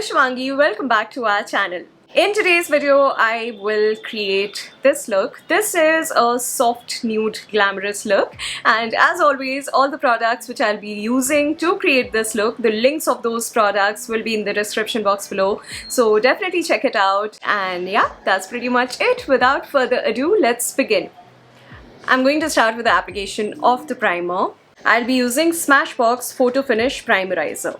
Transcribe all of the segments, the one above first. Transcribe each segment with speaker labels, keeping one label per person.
Speaker 1: is Shivangi. Welcome back to our channel. In today's video, I will create this look. This is a soft nude glamorous look, and as always, all the products which I'll be using to create this look, the links of those products will be in the description box below, so definitely check it out. And yeah, that's pretty much it. Without further ado, let's begin. I'm going to start with the application of the primer. I'll be using Smashbox Photo Finish Primerizer.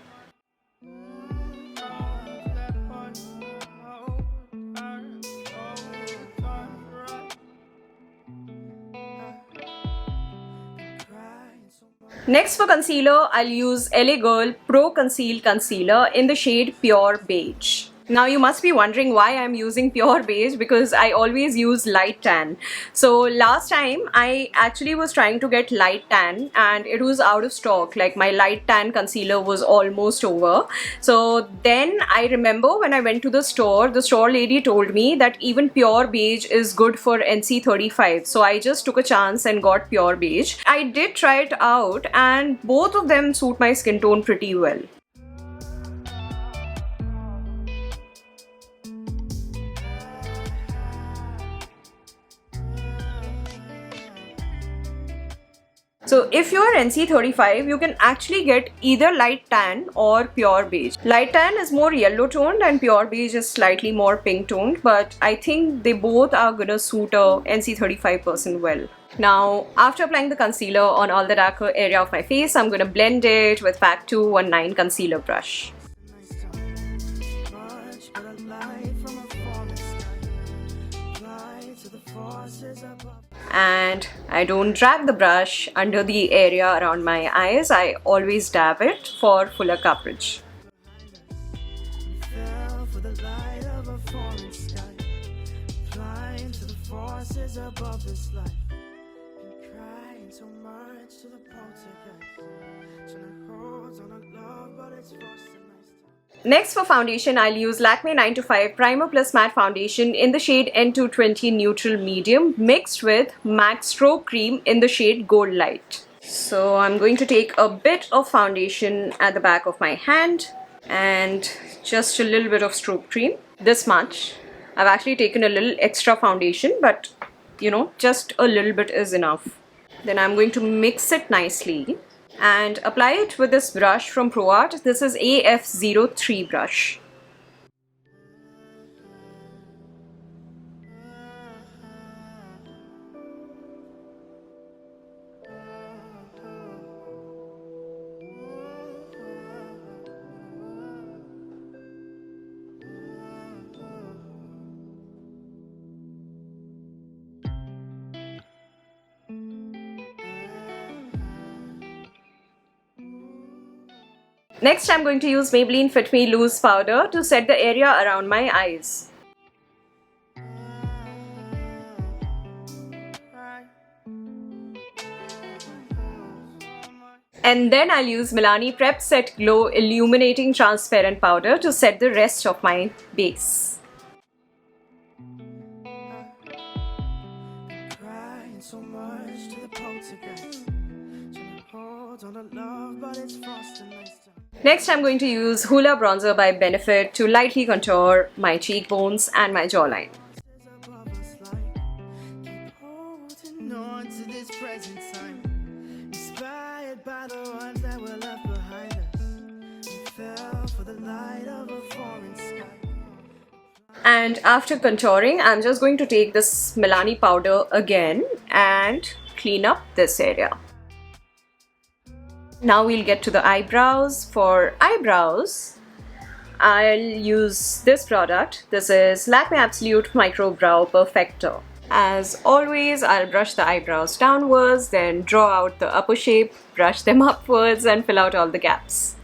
Speaker 1: Next, for concealer, I'll use LA Girl Pro Conceal Concealer in the shade Pure Beige. Now you must be wondering why I'm using pure beige, because I always use light tan. So last time I actually was trying to get light tan and it was out of stock. Like, my light tan concealer was almost over. So then I remember when I went to the store lady told me that even pure beige is good for NC35. So I just took a chance and got pure beige. I did try it out and both of them suit my skin tone pretty well. So if you're NC35, you can actually get either light tan or pure beige. Light tan is more yellow toned and pure beige is slightly more pink toned, but I think they both are gonna suit a NC35 person well. Now, after applying the concealer on all the darker area of my face, I'm gonna blend it with Pack 219 concealer brush. And I don't drag the brush under the area around my eyes. I always dab it for fuller coverage. Next, for foundation, I'll use Lakme 9 to 5 Primer Plus Matte Foundation in the shade N220 Neutral Medium mixed with MAC Stroke Cream in the shade Gold Light. So I'm going to take a bit of foundation at the back of my hand and just a little bit of stroke cream. This much. I've actually taken a little extra foundation, but you know, just a little bit is enough. Then I'm going to mix it nicely and apply it with this brush from ProArt. This is AF03 brush. Next, I'm going to use Maybelline Fit Me Loose Powder to set the area around my eyes. And then I'll use Milani Prep Set Glow Illuminating Transparent Powder to set the rest of my base. Next, I'm going to use Hoola Bronzer by Benefit to lightly contour my cheekbones and my jawline. And after contouring, I'm just going to take this Milani powder again and clean up this area. Now we'll get to the eyebrows. For eyebrows, I'll use this product. This is Lakme Absolute Micro Brow Perfector. As always, I'll brush the eyebrows downwards, then draw out the upper shape, brush them upwards and fill out all the gaps.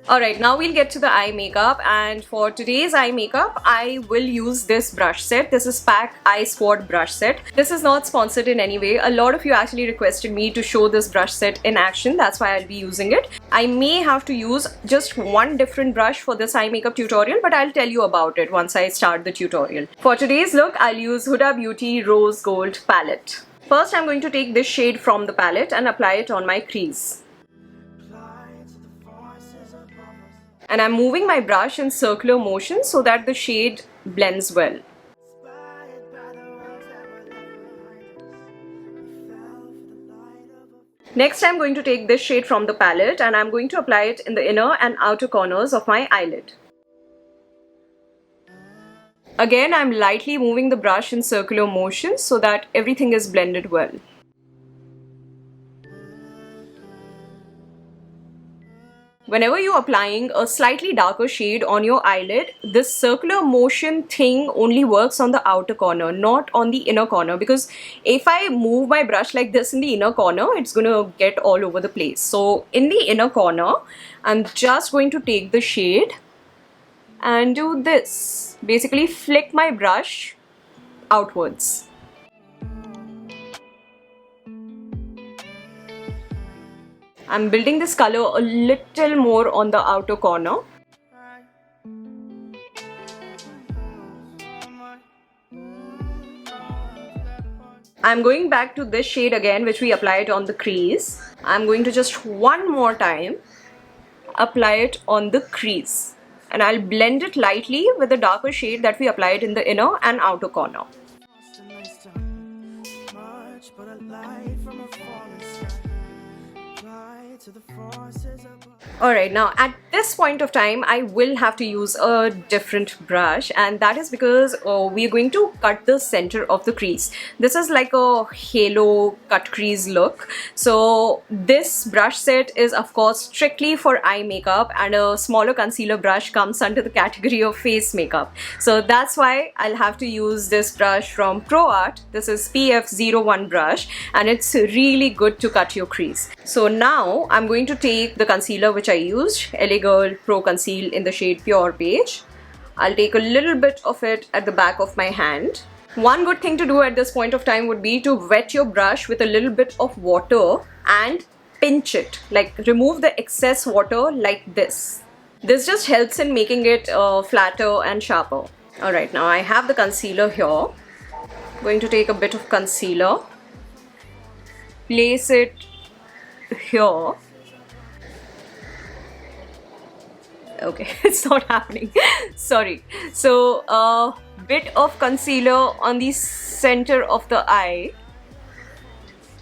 Speaker 1: Alright, now we'll get to the eye makeup, and for today's eye makeup, I will use this brush set. This is PAC Eye Sword brush set. This is not sponsored in any way. A lot of you actually requested me to show this brush set in action. That's why I'll be using it. I may have to use just one different brush for this eye makeup tutorial, but I'll tell you about it once I start the tutorial. For today's look, I'll use Huda Beauty Rose Gold palette. First, I'm going to take this shade from the palette and apply it on my crease. And I'm moving my brush in circular motion so that the shade blends well. Next, I'm going to take this shade from the palette and I'm going to apply it in the inner and outer corners of my eyelid. Again, I'm lightly moving the brush in circular motion so that everything is blended well. Whenever you're applying a slightly darker shade on your eyelid, this circular motion thing only works on the outer corner, not on the inner corner, because if I move my brush like this in the inner corner, it's going to get all over the place. So in the inner corner, I'm just going to take the shade and do this. Basically flick my brush outwards. I'm building this color a little more on the outer corner. I'm going back to this shade again, which we applied on the crease. I'm going to just one more time apply it on the crease. And I'll blend it lightly with the darker shade that we applied in the inner and outer corner. Alright, now at this point of time, I will have to use a different brush, and that is because we are going to cut the center of the crease. This is like a halo cut crease look. So this brush set is of course strictly for eye makeup, and a smaller concealer brush comes under the category of face makeup. So that's why I'll have to use this brush from ProArt. This is PF01 brush, and it's really good to cut your crease. So now I'm going to take the concealer which I used, LA Girl Pro Conceal in the shade Pure Beige. I'll take a little bit of it at the back of my hand. One good thing to do at this point of time would be to wet your brush with a little bit of water and pinch it, like remove the excess water like this. This just helps in making it flatter and sharper. Alright, now I have the concealer here. I'm going to take a bit of concealer, place it here. Okay, it's not happening. Sorry. So a bit of concealer on the center of the eye,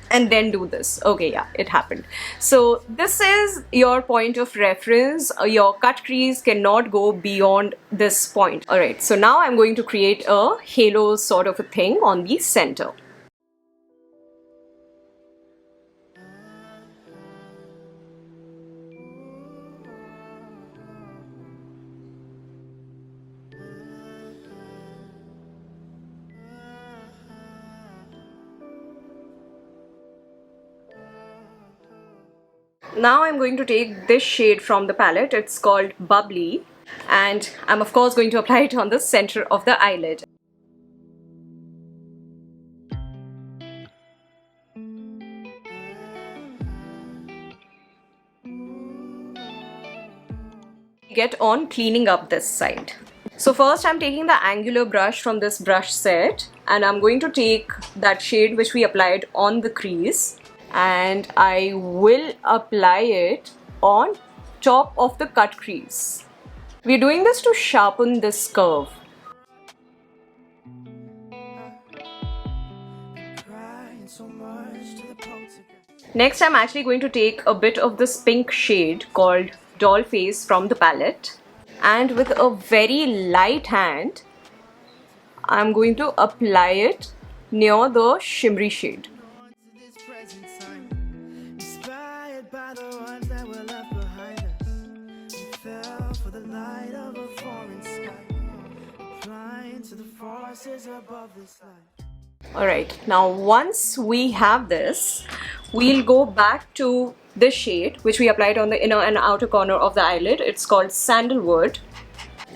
Speaker 1: and then do this. Okay, yeah, it happened. So this is your point of reference. Your cut crease cannot go beyond this point. Alright, so now I'm going to create a halo sort of a thing on the center. Now I'm going to take this shade from the palette. It's called Bubbly, and I'm of course going to apply it on the center of the eyelid. Get on cleaning up this side. So first I'm taking the angular brush from this brush set, and I'm going to take that shade which we applied on the crease, and I will apply it on top of the cut crease. We're doing this to sharpen this curve. Next, I'm actually going to take a bit of this pink shade called Doll Face from the palette, and with a very light hand, I'm going to apply it near the shimmery shade. Alright, now once we have this, we'll go back to this shade, which we applied on the inner and outer corner of the eyelid. It's called Sandalwood.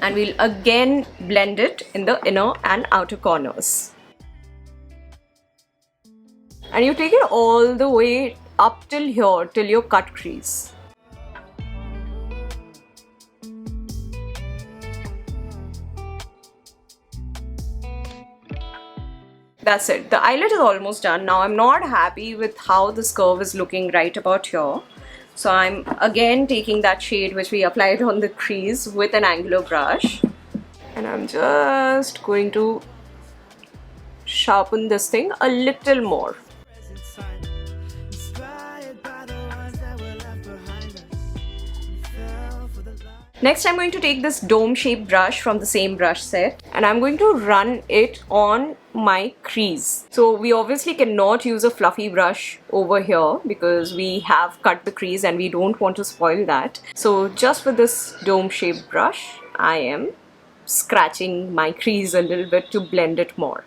Speaker 1: And we'll again blend it in the inner and outer corners. And you take it all the way up till here, till your cut crease. That's it. The eyelid is almost done. Now I'm not happy with how this curve is looking right about here. So I'm again taking that shade which we applied on the crease with an angular brush. And I'm just going to sharpen this thing a little more. Next, I'm going to take this dome-shaped brush from the same brush set and I'm going to run it on my crease. So we obviously cannot use a fluffy brush over here because we have cut the crease and we don't want to spoil that. So just with this dome-shaped brush, I am scratching my crease a little bit to blend it more.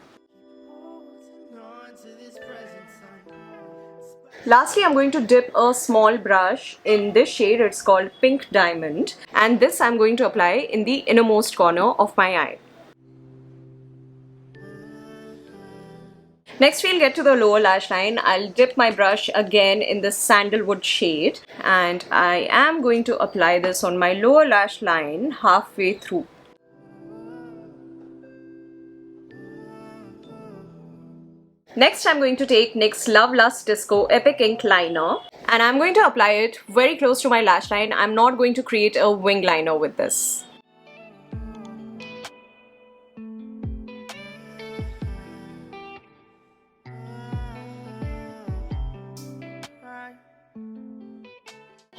Speaker 1: Lastly, I'm going to dip a small brush in this shade. It's called Pink Diamond, and this I'm going to apply in the innermost corner of my eye. Next, we'll get to the lower lash line. I'll dip my brush again in the Sandalwood shade and I am going to apply this on my lower lash line halfway through. Next, I'm going to take NYX's Love Lust Disco Epic Ink Liner and I'm going to apply it very close to my lash line. I'm not going to create a wing liner with this.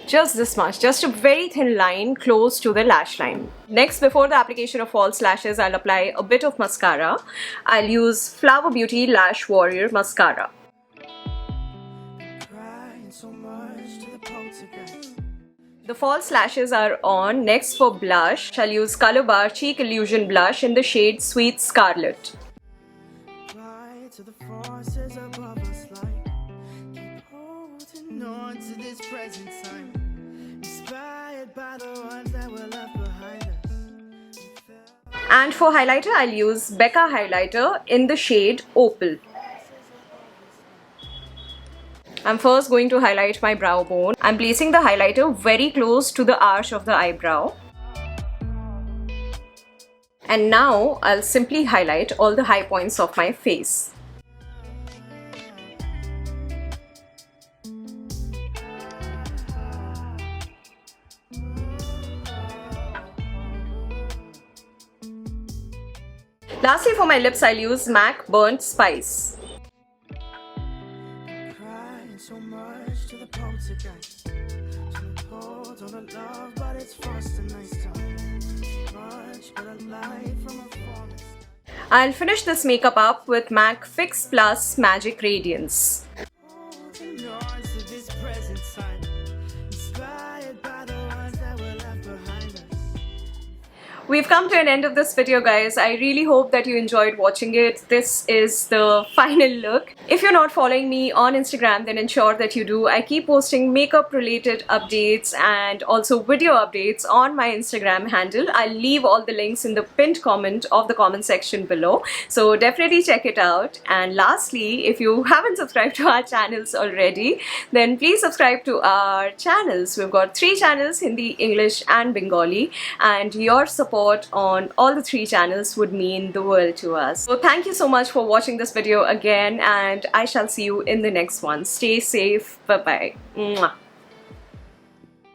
Speaker 1: Just this much, just a very thin line close to the lash line. Next, before the application of false lashes, I'll apply a bit of mascara. I'll use Flower Beauty Lash Warrior Mascara. The false lashes are on. Next, for blush, I'll use Color Bar Cheek Illusion Blush in the shade Sweet Scarlet. And for highlighter, I'll use Becca highlighter in the shade Opal. I'm first going to highlight my brow bone. I'm placing the highlighter very close to the arch of the eyebrow. And now I'll simply highlight all the high points of my face. Lastly, for my lips, I'll use MAC Burnt Spice. I'll finish this makeup up with MAC Fix Plus Magic Radiance. We've come to an end of this video, guys. I really hope that you enjoyed watching it. This is the final look. If you're not following me on Instagram, then ensure that you do. I keep posting makeup related updates and also video updates on my Instagram handle. I'll leave all the links in the pinned comment of the comment section below. So definitely check it out. And lastly, if you haven't subscribed to our channels already, then please subscribe to our channels. We've got 3 channels, Hindi, English and Bengali, and your support on all the 3 channels would mean the world to us. So thank you so much for watching this video again, and I shall see you in the next one. Stay safe. Bye bye. Mwah.